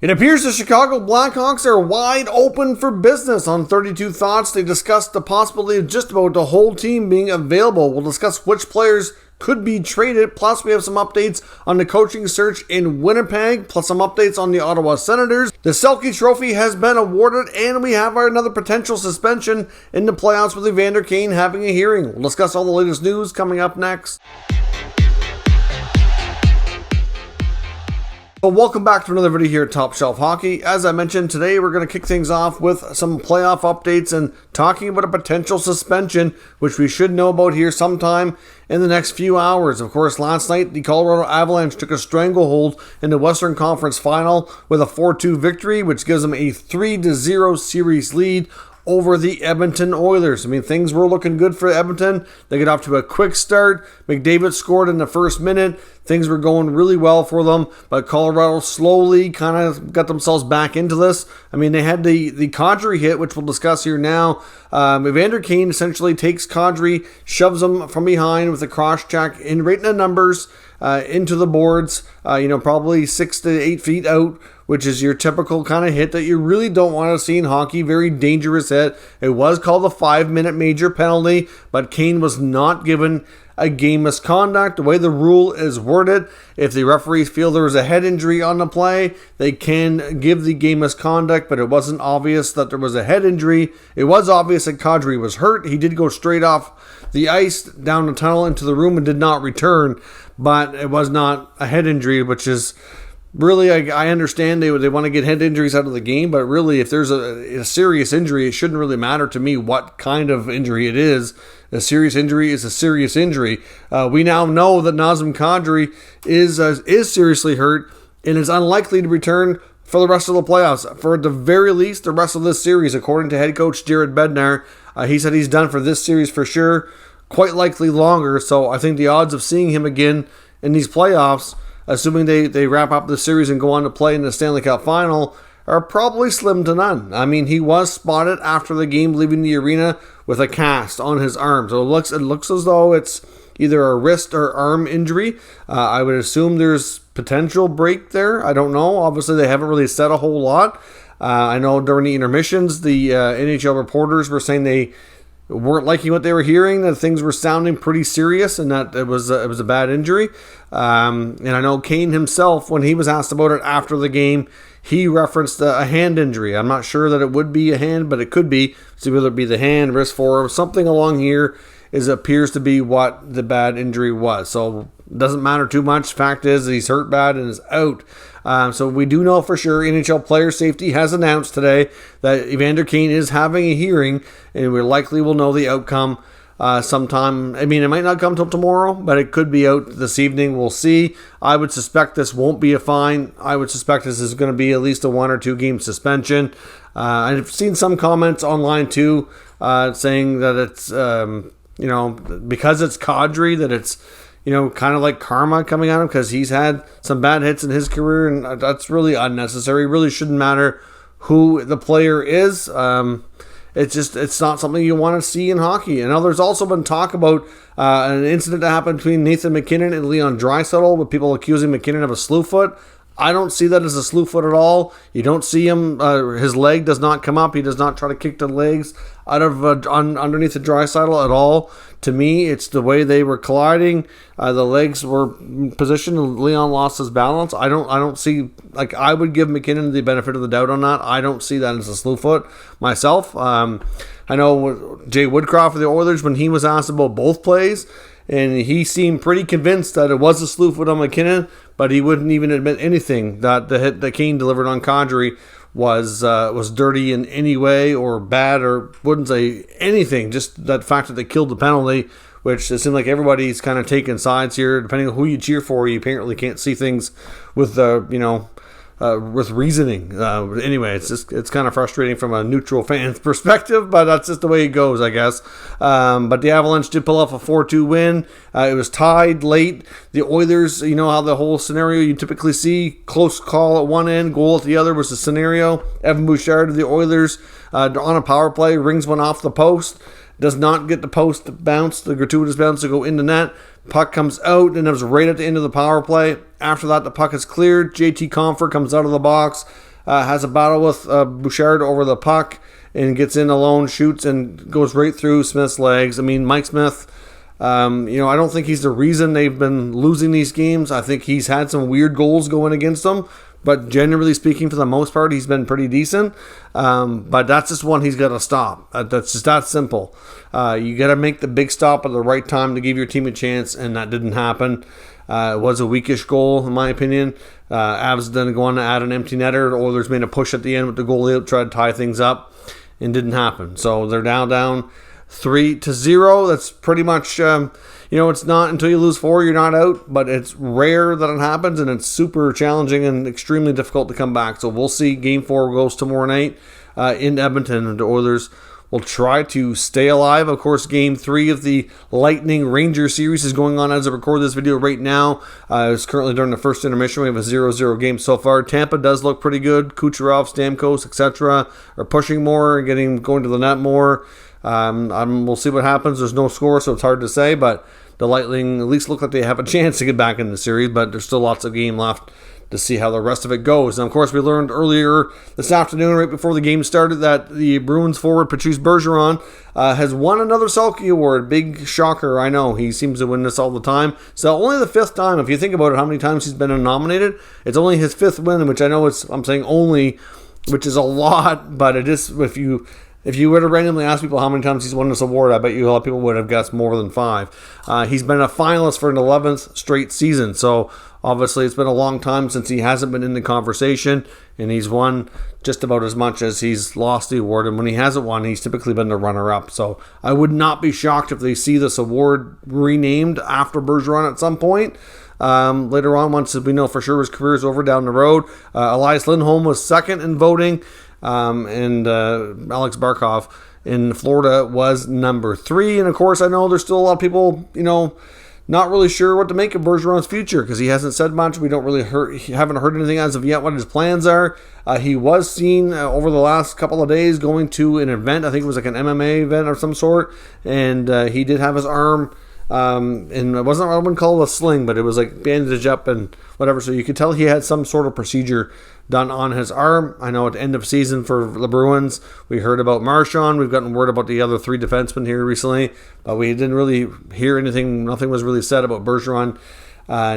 It appears the Chicago Blackhawks are wide open for business. On 32 Thoughts, they discussed the possibility of just about the whole team being available. We'll discuss which players could be traded, plus we have some updates on the coaching search in Winnipeg, plus some updates on the Ottawa Senators. The Selke Trophy has been awarded, and we have another potential suspension in the playoffs with Evander Kane having a hearing. We'll discuss all the latest news coming up next. Well, welcome back to another video here at Top Shelf Hockey. As I mentioned, today we're going to kick things off with some playoff updates and talking about a potential suspension, which we should know about here sometime in the next few hours. Of course, last night, the Colorado Avalanche took a stranglehold in the Western Conference Final with a 4-2 victory, which gives them a 3-0 series lead over the Edmonton Oilers. I mean, things were looking good for Edmonton. They got off to a quick start. McDavid scored in the first minute. Things were going really well for them, but Colorado slowly kind of got themselves back into this. I mean, they had the Kadri hit, which we'll discuss here now. Evander Kane essentially takes Kadri, shoves him from behind with a cross-check right in the numbers into the boards, probably 6 to 8 feet out, which is your typical kind of hit that you really don't want to see in hockey. Very dangerous hit. It was called a 5-minute major penalty, but Kane was not given a game misconduct. The way the rule is worded, if the referees feel there was a head injury on the play, they can give the game misconduct, but it wasn't obvious that there was a head injury. It was obvious that Kadri was hurt. He did go straight off the ice down the tunnel into the room and did not return, but it was not a head injury, which is really, I understand they want to get head injuries out of the game, but really, if there's a serious injury, it shouldn't really matter to me what kind of injury it is. A serious injury is a serious injury. We now know that Nazem Kadri is seriously hurt and is unlikely to return for the rest of the playoffs. For at the very least, the rest of this series, according to head coach Jerard Fagerberg. He said he's done for this series for sure, quite likely longer. So I think the odds of seeing him again in these playoffs, assuming they wrap up the series and go on to play in the Stanley Cup Final, are probably slim to none. I mean, he was spotted after the game leaving the arena with a cast on his arm. So it looks as though it's either a wrist or arm injury. I would assume there's potential break there. I don't know. Obviously, they haven't really said a whole lot. I know during the intermissions, the NHL reporters were saying they weren't liking what they were hearing, that things were sounding pretty serious and that it was a bad injury. And I know Kane himself, when he was asked about it after the game, he referenced a hand injury. I'm not sure that it would be a hand, but it could be. So whether it be the hand, wrist, forearm, something along here appears to be what the bad injury was. So it doesn't matter too much. Fact is, he's hurt bad and is out. So we do know for sure NHL Player Safety has announced today that Evander Kane is having a hearing, and we likely will know the outcome sometime. I mean, it might not come till tomorrow, but it could be out this evening. We'll see. I would suspect this won't be a fine. I would suspect this is going to be at least a 1 or 2 game suspension. I've seen some comments online too, saying that it's because it's Kadri, that it's kind of like karma coming at him because he's had some bad hits in his career, and that's really unnecessary. It really shouldn't matter who the player is. It's not something you want to see in hockey. And now there's also been talk about an incident that happened between Nathan MacKinnon and Leon Draisaitl, with people accusing MacKinnon of a slew foot. I don't see that as a slew foot at all. You don't see him, his leg does not come up. He does not try to kick the legs out of underneath the Draisaitl at all. To me, it's the way they were colliding. The legs were positioned. Leon lost his balance. I don't see, I would give MacKinnon the benefit of the doubt on that. I don't see that as a slew foot myself. I know Jay Woodcroft of the Oilers, when he was asked about both plays, and he seemed pretty convinced that it was a slew foot on MacKinnon, but he wouldn't even admit anything that the hit that Kane delivered on Kadri was dirty in any way or bad, or wouldn't say anything. Just that fact that they killed the penalty, which it seemed like everybody's kind of taking sides here. Depending on who you cheer for, you apparently can't see things with with reasoning. Anyway, it's kind of frustrating from a neutral fan's perspective, but that's just the way it goes, I guess. But the Avalanche did pull off a 4-2 win. It was tied late. The Oilers, you know how the whole scenario you typically see, close call at one end, goal at the other was the scenario. Evan Bouchard of the Oilers on a power play rings one off the post. does not get the post bounce, the gratuitous bounce to go into net. Puck comes out, and it was right at the end of the power play. After that, the puck is cleared. JT Compher comes out of the box, has a battle with Bouchard over the puck, and gets in alone, shoots, and goes right through Smith's legs. I mean, Mike Smith, I don't think he's the reason they've been losing these games. I think he's had some weird goals going against them, but generally speaking, for the most part, he's been pretty decent. But that's just one he's got to stop. That's just that simple. You got to make the big stop at the right time to give your team a chance, and that didn't happen. It was a weakish goal, in my opinion. Avs then go on to add an empty netter. The Oilers made a push at the end with the goalie out, tried to tie things up, and didn't happen. So they're now down 3-0. That's pretty much, it's not until you lose 4, you're not out, but it's rare that it happens, and it's super challenging and extremely difficult to come back. So we'll see. Game 4 goes tomorrow night in Edmonton, and the Oilers will try to stay alive. Of course, Game 3 of the Lightning Rangers series is going on as I record this video right now. It's currently during the first intermission. We have a 0-0 game so far. Tampa does look pretty good. Kucherov, Stamkos, etc. are pushing more, going to the net more. We'll see what happens. There's no score, so it's hard to say, but the Lightning at least look like they have a chance to get back in the series, but there's still lots of game left to see how the rest of it goes. And of course, we learned earlier this afternoon, right before the game started, that the Bruins forward Patrice Bergeron has won another Selke Award. Big shocker, I know. He seems to win this all the time. So only the 5th time, if you think about it, how many times he's been nominated, it's only his 5th win, which I know I'm saying only, which is a lot, but it is, if you were to randomly ask people how many times he's won this award, I bet you a lot of people would have guessed more than 5. He's been a finalist for an 11th straight season, so obviously it's been a long time since he hasn't been in the conversation, and he's won just about as much as he's lost the award, and when he hasn't won, he's typically been the runner-up. So I would not be shocked if they see this award renamed after Bergeron at some point. Later on, once we know for sure his career is over down the road. Elias Lindholm was second in voting, and Alex Barkov in Florida was number 3. And of course, I know there's still a lot of people, not really sure what to make of Bergeron's future because he hasn't said much. We haven't heard anything as of yet what his plans are. He was seen over the last couple of days going to an event. I think it was like an MMA event of some sort, and he did have his arm. And it wasn't, I wouldn't call it a sling, but it was like bandaged up and whatever. So you could tell he had some sort of procedure done on his arm. I know at the end of season for the Bruins, we heard about Marchand. We've gotten word about the other 3 defensemen here recently, but we didn't really hear anything. Nothing was really said about Bergeron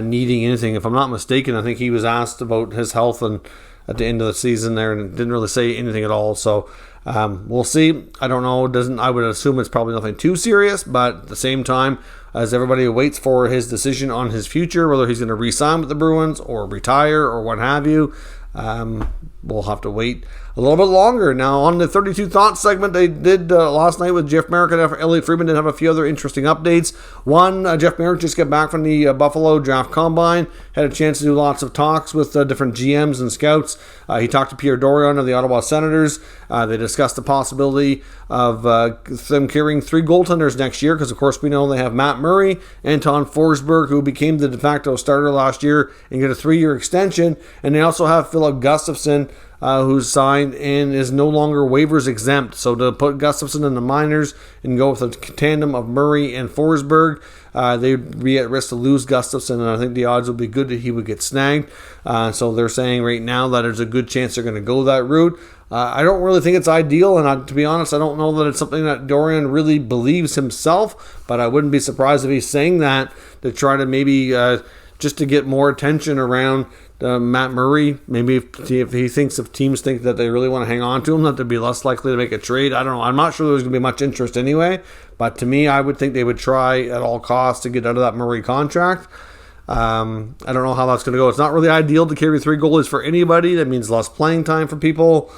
needing anything. If I'm not mistaken, I think he was asked about his health and at the end of the season there and didn't really say anything at all. So we'll see. I don't know. I would assume it's probably nothing too serious, but at the same time, as everybody waits for his decision on his future, whether he's going to re-sign with the Bruins or retire or what have you, we'll have to wait a little bit longer. Now, on the 32 Thoughts segment they did last night with Jeff Merrick and Elliot Friedman did have a few other interesting updates. One, Jeff Merrick just got back from the Buffalo Draft Combine, had a chance to do lots of talks with different GMs and scouts. He talked to Pierre Dorion of the Ottawa Senators. They discussed the possibility of them carrying 3 goaltenders next year because, of course, we know they have Matt Murray, Anton Forsberg, who became the de facto starter last year and get a 3-year extension, and they also have Philip Gustafsson, who's signed and is no longer waivers exempt. So to put Gustafsson in the minors and go with a tandem of Murray and Forsberg, they'd be at risk to lose Gustafsson, and I think the odds would be good that he would get snagged. So they're saying right now that there's a good chance they're going to go that route. I don't really think it's ideal, and to be honest, I don't know that it's something that Dorian really believes himself, but I wouldn't be surprised if he's saying that to try to maybe just to get more attention around Matt Murray. Maybe if teams think that they really want to hang on to him, that they'd be less likely to make a trade. I don't know. I'm not sure there's going to be much interest anyway, but to me, I would think they would try at all costs to get out of that Murray contract. I don't know how that's going to go. It's not really ideal to carry 3 goalies for anybody. That means less playing time for people.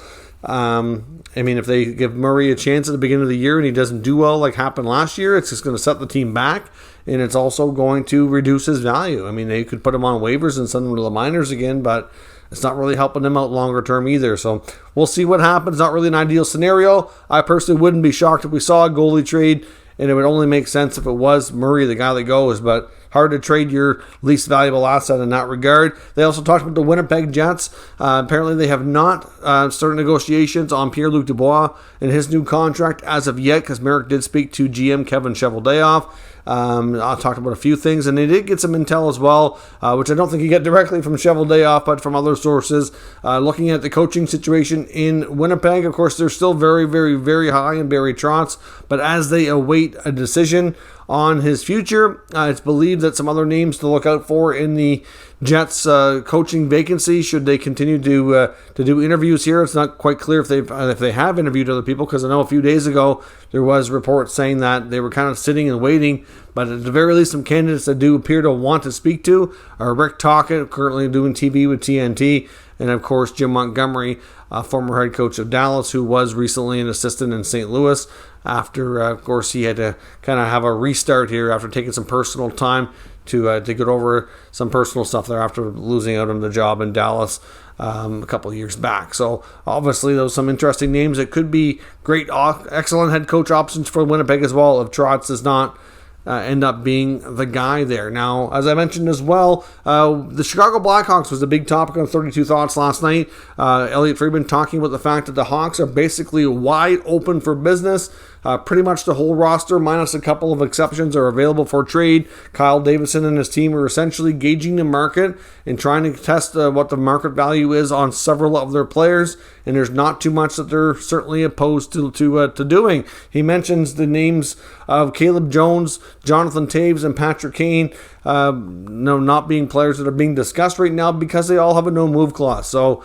If they give Murray a chance at the beginning of the year and he doesn't do well like happened last year, it's just going to set the team back, and it's also going to reduce his value. They could put him on waivers and send him to the minors again, but it's not really helping him out longer term either. So we'll see what happens. Not really an ideal scenario. I personally wouldn't be shocked if we saw a goalie trade, and it would only make sense if it was Murray, the guy that goes, but hard to trade your least valuable asset in that regard. They also talked about the Winnipeg Jets. Apparently they have not started negotiations on Pierre-Luc Dubois and his new contract as of yet, because Merrick did speak to GM Kevin Cheveldayoff. I talked about a few things, and they did get some intel as well, which I don't think you get directly from Cheveldayoff, but from other sources. Looking at the coaching situation in Winnipeg, of course, they're still very, very, very high in Barry Trotz, but as they await a decision on his future, it's believed that some other names to look out for in the Jets coaching vacancy, should they continue to do interviews here. It's not quite clear if they have interviewed other people, because I know a few days ago there was reports saying that they were kind of sitting and waiting, but at the very least some candidates that do appear to want to speak to are Rick Tocchet, currently doing TV with TNT, and of course Jim Montgomery, former head coach of Dallas, who was recently an assistant in St. Louis after, of course, he had to kind of have a restart here after taking some personal time to get over some personal stuff there after losing out on the job in Dallas a couple of years back. So obviously those some interesting names that could be great, excellent head coach options for Winnipeg as well if Trotz does not end up being the guy there. Now, as I mentioned as well, the Chicago Blackhawks was a big topic on 32 Thoughts last night. Elliotte Friedman talking about the fact that the Hawks are basically wide open for business. Pretty much the whole roster, minus a couple of exceptions, are available for trade. Kyle Davidson and his team are essentially gauging the market and trying to test what the market value is on several of their players, and there's not too much that they're certainly opposed to doing. He mentions the names of Caleb Jones, Jonathan Taves, and Patrick Kane not being players that are being discussed right now because they all have a no-move clause. So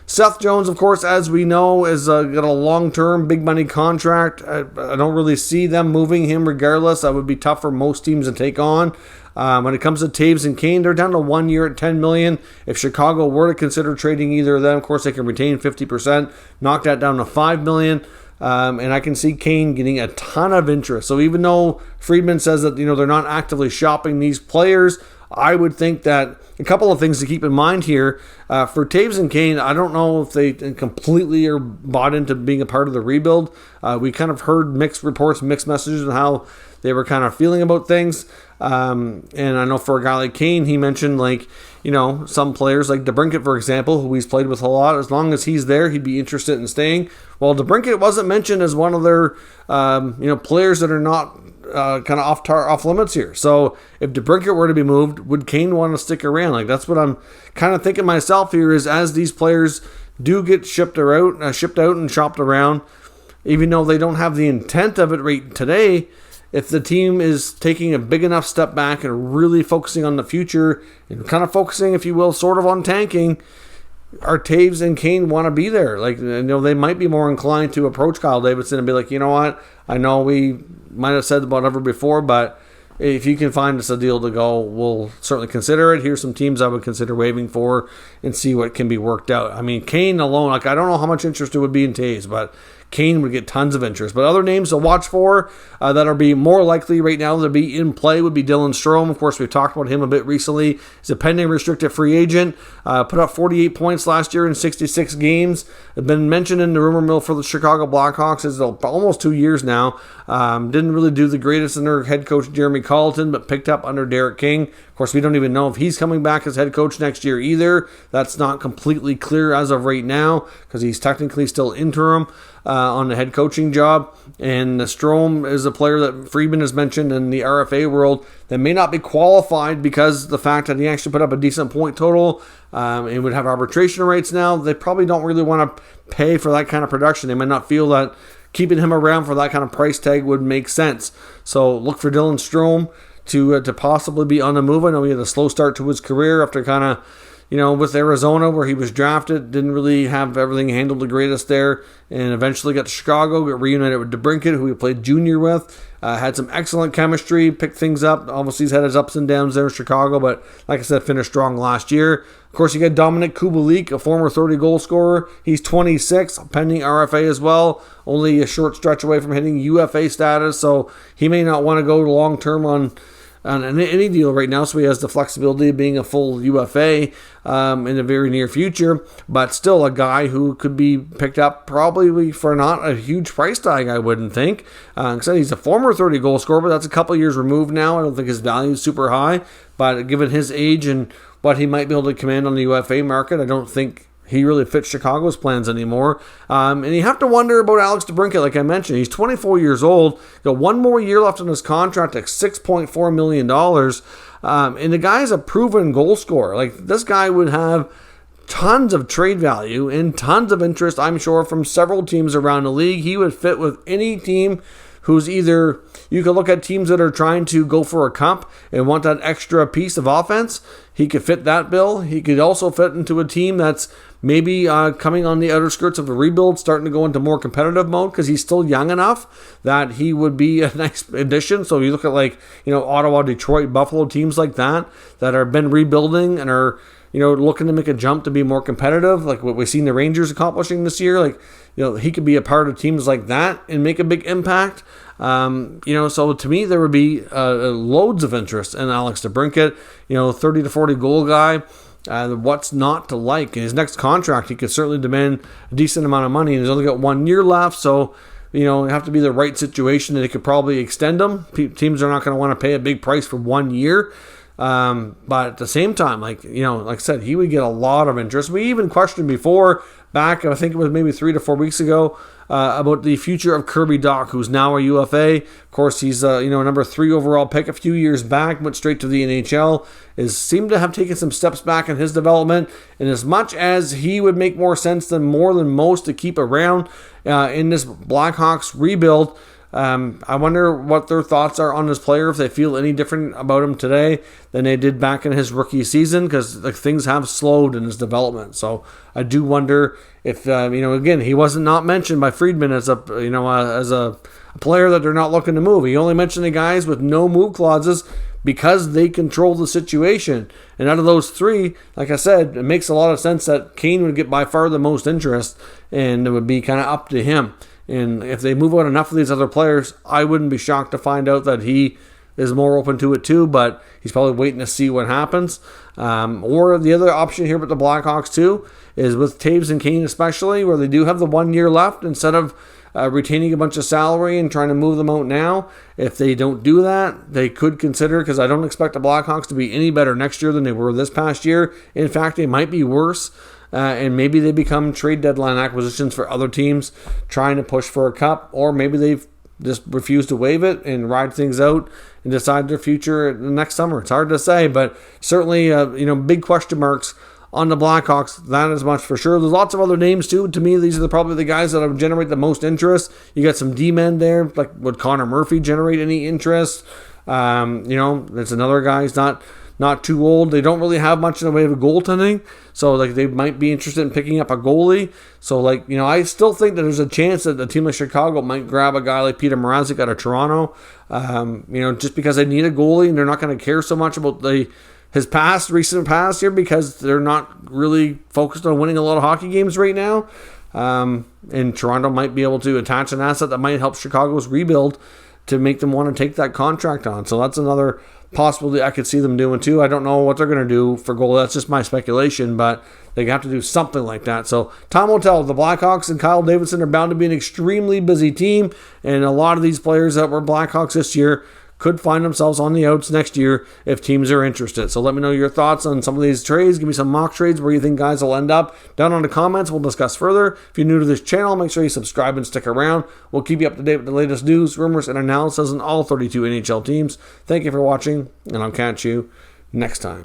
Seth Jones, of course, as we know, is got a long-term, big-money contract. I don't really see them moving him regardless. That would be tough for most teams to take on. When it comes to Taves and Kane, they're down to 1 year at $10 million. If Chicago were to consider trading either of them, of course, they can retain 50%, knock that down to $5 million. And I can see Kane getting a ton of interest. So even though Friedman says that they're not actively shopping these players, I would think that a couple of things to keep in mind here. For Taves and Kane, I don't know if they completely are bought into being a part of the rebuild. We kind of heard mixed reports, mixed messages on how they were kind of feeling about things. And I know for a guy like Kane, he mentioned some players like Debrincat, for example, who he's played with a lot. As long as he's there, he'd be interested in staying. Well, Debrincat wasn't mentioned as one of their players that are not kind of off limits here. So if Debrincat were to be moved, would Kane want to stick around? That's what I'm kind of thinking myself here, is as these players do get shipped out and shopped around, even though they don't have the intent of it right today, if the team is taking a big enough step back and really focusing on the future and kind of focusing, if you will, sort of on tanking, our Taves and Kane want to be there. They might be more inclined to approach Kyle Davidson and be like, you know what, I know we might have said whatever before, but if you can find us a deal to go, we'll certainly consider it. Here's some teams I would consider waiving for and see what can be worked out. I mean, Kane alone, I don't know how much interest there would be in Taves, but Kane would get tons of interest. But other names to watch for that are be more likely right now to be in play would be Dylan Strome. Of course, we've talked about him a bit recently. He's a pending restricted free agent. Put up 48 points last year in 66 games. Been mentioned in the rumor mill for the Chicago Blackhawks is almost 2 years now. Didn't really do the greatest under head coach Jeremy Colleton, but picked up under Derek King. Of course, we don't even know if he's coming back as head coach next year either. That's not completely clear as of right now because he's technically still interim on the head coaching job. And Strome is a player that Friedman has mentioned in the RFA world that may not be qualified because the fact that he actually put up a decent point total and would have arbitration rights now. They probably don't really want to pay for that kind of production. They might not feel that keeping him around for that kind of price tag would make sense. So look for Dylan Strome to possibly be on the move. I know he had a slow start to his career after kind of, with Arizona where he was drafted, didn't really have everything handled the greatest there, and eventually got to Chicago, got reunited with Debrincat, who he played junior with, had some excellent chemistry, picked things up. Obviously, he's had his ups and downs there in Chicago, but like I said, finished strong last year. Of course, you got Dominik Kubalik, a former 30-goal scorer. He's 26, pending RFA as well, only a short stretch away from hitting UFA status, so he may not want to go long-term on on any deal right now, so he has the flexibility of being a full UFA in the very near future, but still a guy who could be picked up probably for not a huge price tag, I wouldn't think. He's a former 30 goal scorer, but that's a couple years removed now. I don't think his value is super high, but given his age and what he might be able to command on the UFA market, I don't think he really fits Chicago's plans anymore. And you have to wonder about Alex Debrincat, like I mentioned. He's 24 years old. Got one more year left on his contract at $6.4 million. And the guy's a proven goal scorer. Like, this guy would have tons of trade value and tons of interest, I'm sure, from several teams around the league. He would fit with any team who's either, you could look at teams that are trying to go for a cup and want that extra piece of offense. He could fit that bill. He could also fit into a team that's maybe coming on the outer skirts of a rebuild, starting to go into more competitive mode, because he's still young enough that he would be a nice addition. So you look at Ottawa, Detroit, Buffalo, teams like that have been rebuilding and are looking to make a jump to be more competitive, like what we've seen the Rangers accomplishing this year. He could be a part of teams like that and make a big impact. So to me, there would be loads of interest in Alex Debrincat, 30 to 40 goal guy. What's not to like? In his next contract, he could certainly demand a decent amount of money, and he's only got 1 year left, so it have to be the right situation that he could probably extend him. Teams are not going to want to pay a big price for 1 year. But at the same time, like I said, he would get a lot of interest. We even questioned before, back, I think it was maybe 3 to 4 weeks ago, about the future of Kirby Dach, who's now a UFA. Of course, he's a number 3 overall pick a few years back, went straight to the NHL, seemed to have taken some steps back in his development. And as much as he would make more sense than most to keep around in this Blackhawks rebuild, I wonder what their thoughts are on this player, if they feel any different about him today than they did back in his rookie season, because things have slowed in his development. So I do wonder if, again, he wasn't not mentioned by Friedman as a player that they're not looking to move. He only mentioned the guys with no move clauses because they control the situation. And out of those 3, like I said, it makes a lot of sense that Kane would get by far the most interest, and it would be kind of up to him. And if they move out enough of these other players, I wouldn't be shocked to find out that he is more open to it too, but he's probably waiting to see what happens. Or the other option here with the Blackhawks too is with Taves and Kane especially, where they do have the 1 year left, instead of retaining a bunch of salary and trying to move them out now. If they don't do that, they could consider, because I don't expect the Blackhawks to be any better next year than they were this past year. In fact, they might be worse. And maybe they become trade deadline acquisitions for other teams trying to push for a cup, or maybe they've just refused to waive it and ride things out and decide their future next summer. It's hard to say, but certainly, big question marks on the Blackhawks. That is much for sure. There's lots of other names too. To me, these are probably the guys that would generate the most interest. You got some D-men there, like would Connor Murphy generate any interest? There's another guy. He's not too old. They don't really have much in the way of goaltending, so they might be interested in picking up a goalie. So I still think that there's a chance that a team like Chicago might grab a guy like Peter Mrazek out of Toronto. Just because they need a goalie, and they're not going to care so much about his recent past here, because they're not really focused on winning a lot of hockey games right now. And Toronto might be able to attach an asset that might help Chicago's rebuild to make them want to take that contract on. So that's another possibility I could see them doing too. I don't know what they're going to do for goal. That's just my speculation, but they have to do something like that. So time will tell. The Blackhawks and Kyle Davidson are bound to be an extremely busy team, and a lot of these players that were Blackhawks this year could find themselves on the outs next year if teams are interested. So let me know your thoughts on some of these trades. Give me some mock trades where you think guys will end up. Down on the comments, we'll discuss further. If you're new to this channel, make sure you subscribe and stick around. We'll keep you up to date with the latest news, rumors, and analysis on all 32 NHL teams. Thank you for watching, and I'll catch you next time.